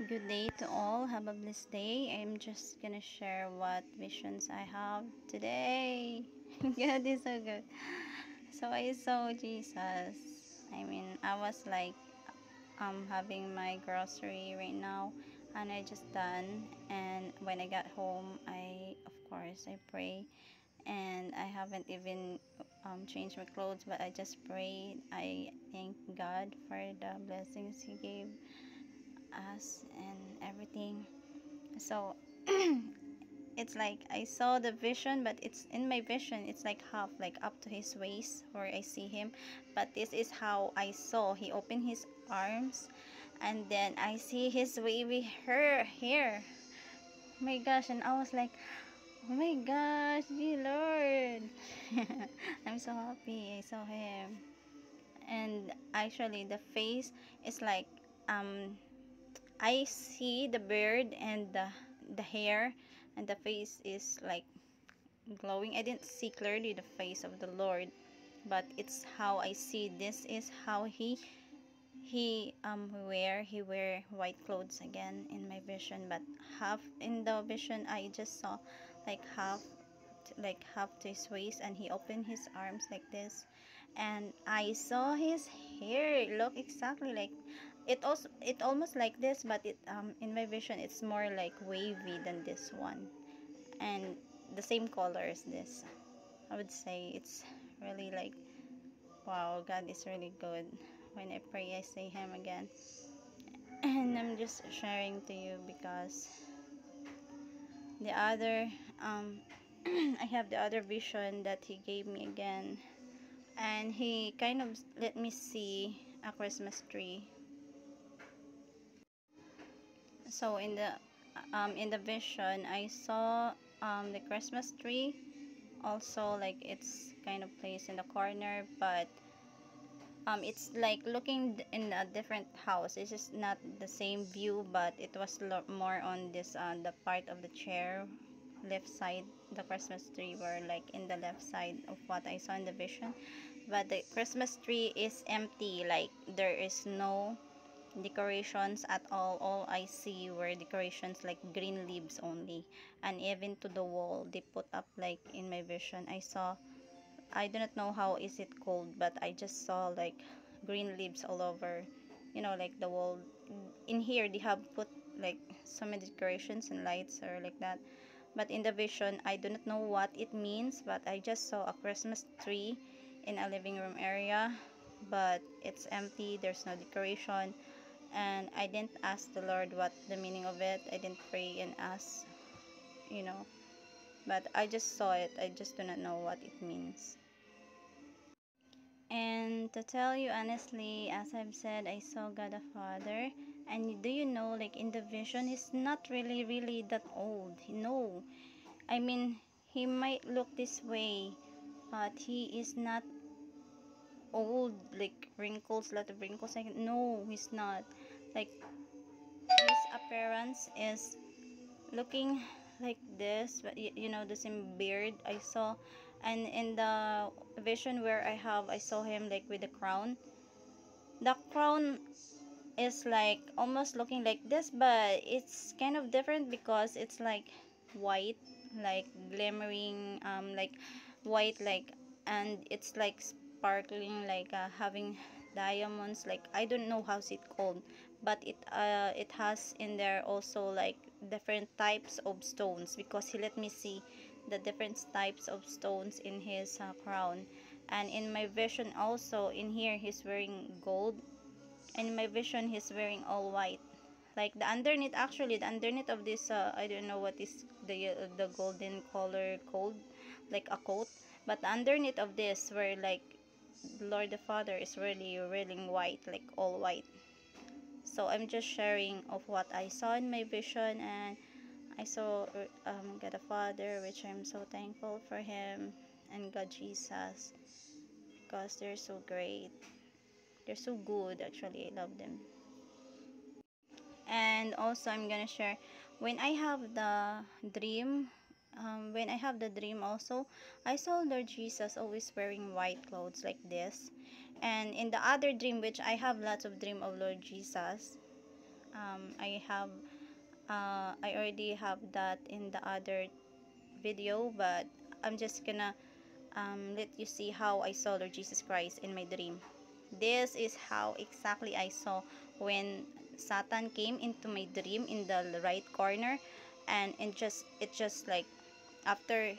Good day to all. Have a blessed day. I'm just gonna share what visions I have today. God is so good. So I saw Jesus. I was like having my grocery right now, and I just done. And when I got home, of course I pray, and I haven't even changed my clothes, but I just prayed. I thank God for the blessings He gave us and everything. So it's like I saw the vision, but it's in my vision, it's like half, like up to his waist where I see him. But this is how I saw. He opened his arms, and then I see his wavy hair. Oh my gosh, and I was like, oh my gosh, dear Lord. I'm so happy I saw him. And actually the face is like I see the beard and the hair, and the face is like glowing. I didn't see clearly the face of the Lord, but it's how I see. This is how he wear white clothes again in my vision, but half in the vision I just saw like half to his waist, and he opened his arms like this, and I saw his hair look exactly like it almost like this, but it in my vision it's more like wavy than this one, and the same color as this. I would say it's really like, wow, God is really good. When I pray, I say him again. And I'm just sharing to you because the other I have the other vision that he gave me again, and he kind of let me see a Christmas tree. So in the vision I saw the Christmas tree, also like it's kind of placed in the corner, but it's like looking in a different house. It's just not the same view, but it was more on this the part of the chair left side. The Christmas tree were like in the left side of what I saw in the vision, but the Christmas tree is empty, like there is no decorations at all I see were decorations like green leaves only, and even to the wall they put up, like in my vision I saw, I do not know how is it called, but I just saw like green leaves all over, like the wall. In here they have put like so many decorations and lights or like that, but in the vision I do not know what it means, but I just saw a Christmas tree in a living room area, but it's empty, there's no decoration, and I didn't ask the Lord what the meaning of it. I didn't pray and ask, you know, but I just saw it. I just do not know what it means. And to tell you honestly, as I've said, I saw God the Father. And do you know, like in the vision, he's not really that old. No, I mean, he might look this way, but he is not old, like wrinkles, lot of wrinkles. Like, no, he's not. Like, his appearance is looking like this, but the same beard I saw. And in the vision where I saw him like with the crown. The crown is like almost looking like this, but it's kind of different because it's like white, like glimmering, like white, like, and it's like sparkling, like having diamonds, like I don't know how's it called, but it has in there also like different types of stones, because he let me see the different types of stones in his crown. And in my vision also, in here he's wearing gold, and in my vision he's wearing all white, like the underneath, actually the underneath of this I don't know what is the golden color called, like a coat, but underneath of this where like Lord the Father is really wearing white, like all white. So I'm just sharing of what I saw in my vision, and I saw God the Father, which I'm so thankful for him, and God Jesus, because they're so great, they're so good, actually I love them. And also I'm gonna share, when I have the dream, also, I saw Lord Jesus always wearing white clothes like this. And in the other dream, which I have lots of dream of Lord Jesus, I already have that in the other video, but I'm just gonna let you see how I saw Lord Jesus Christ in my dream. This is how exactly I saw when Satan came into my dream in the right corner, and it just like after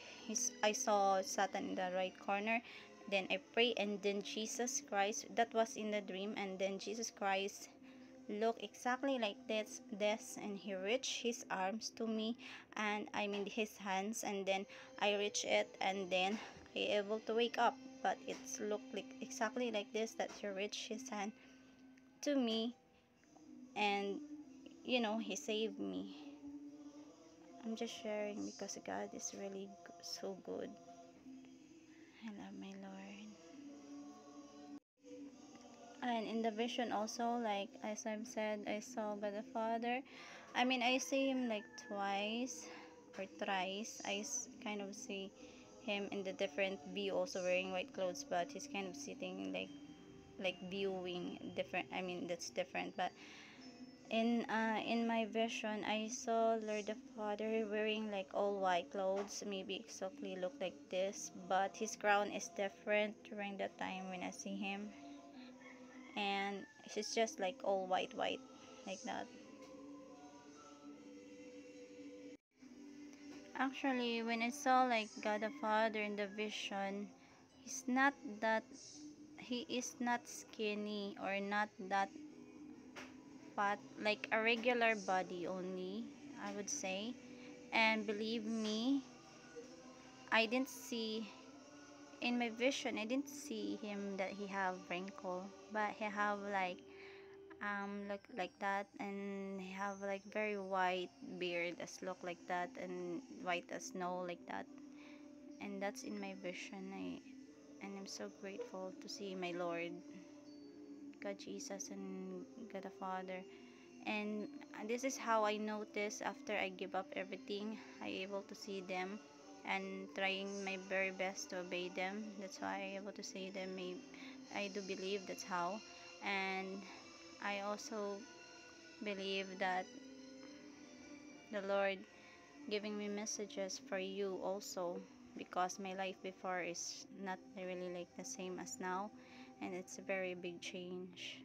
I saw Satan in the right corner, then I pray, and then Jesus Christ, that was in the dream, and then Jesus Christ looked exactly like this, and he reached his arms to me, and I mean his hands, and then I reach it, and then I able to wake up, but it's looked like exactly like this, that he reached his hand to me, and he saved me. I'm just sharing because God is really so good. I love my Lord. And in the vision also, like as I've said, I saw God the Father. I mean, I see him like twice or thrice. Kind of see him in the different view, also wearing white clothes, but he's kind of sitting like viewing different. I mean, that's different. But in my vision, I saw Lord the Father wearing like all white clothes, maybe exactly look like this, but his crown is different during the time when I see him, and she's just like all white like that. Actually, when I saw like God the Father in the vision, he's not that he is not skinny or not that fat, like a regular body only, I would say. And believe me, I didn't see in my vision, I didn't see him that he have wrinkle, but he have look like that, and he have like very white beard as look like that, and white as snow like that, and that's in my vision. And I'm so grateful to see my Lord God Jesus and God the Father. And this is how I notice after I give up everything, I able to see them and trying my very best to obey them. That's why I able to see them. I do believe that's how. And I also believe that the Lord giving me messages for you also, because my life before is not really like the same as now, and it's a very big change.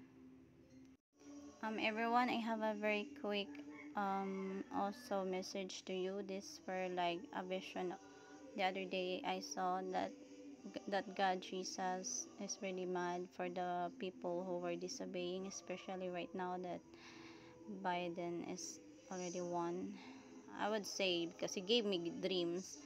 Everyone, I have a very quick also message to you. This for like a vision. The other day I saw that God Jesus is really mad for the people who were disobeying, especially right now that Biden is already won. I would say because he gave me dreams,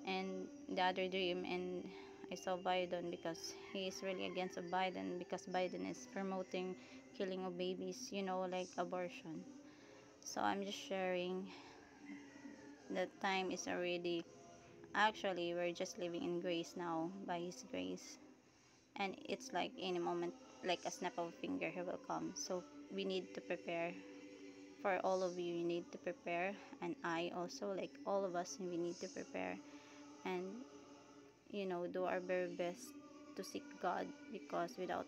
and the other dream, and I saw Biden because he is really against of Biden, because Biden is promoting killing of babies, like abortion. So I'm just sharing that time is already, actually we're just living in grace now by his grace, and it's like any moment, like a snap of a finger, he will come. So we need to prepare. For all of you, you need to prepare, and I also, like all of us, we need to prepare, and do our very best to seek God, because without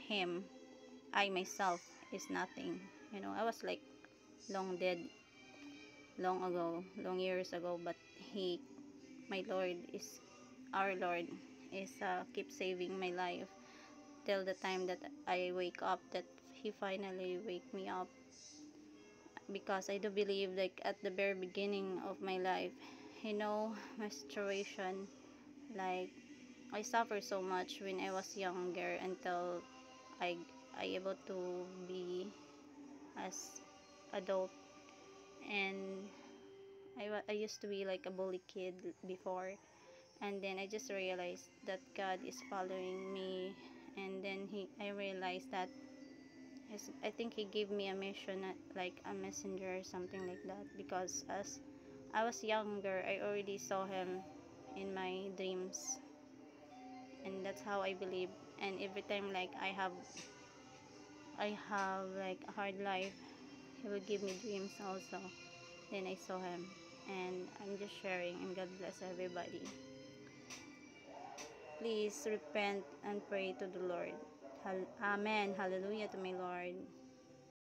him, I myself is nothing. I was like long dead, long ago, long years ago, but he my Lord is our Lord is keep saving my life till the time that I wake up, that he finally wake me up, because I do believe, like at the very beginning of my life, my situation, like I suffered so much when I was younger until I I able to be as adult, and I used to be like a bully kid before, and then I just realized that God is following me, and then I realized that I think he gave me a mission, like a messenger or something like that, because as I was younger, I already saw him in my dreams, and that's how I believe. And every time like I have like a hard life, he will give me dreams also. Then I saw him, and I'm just sharing, and God bless everybody. Please repent and pray to the Lord. Amen. Hallelujah to my Lord.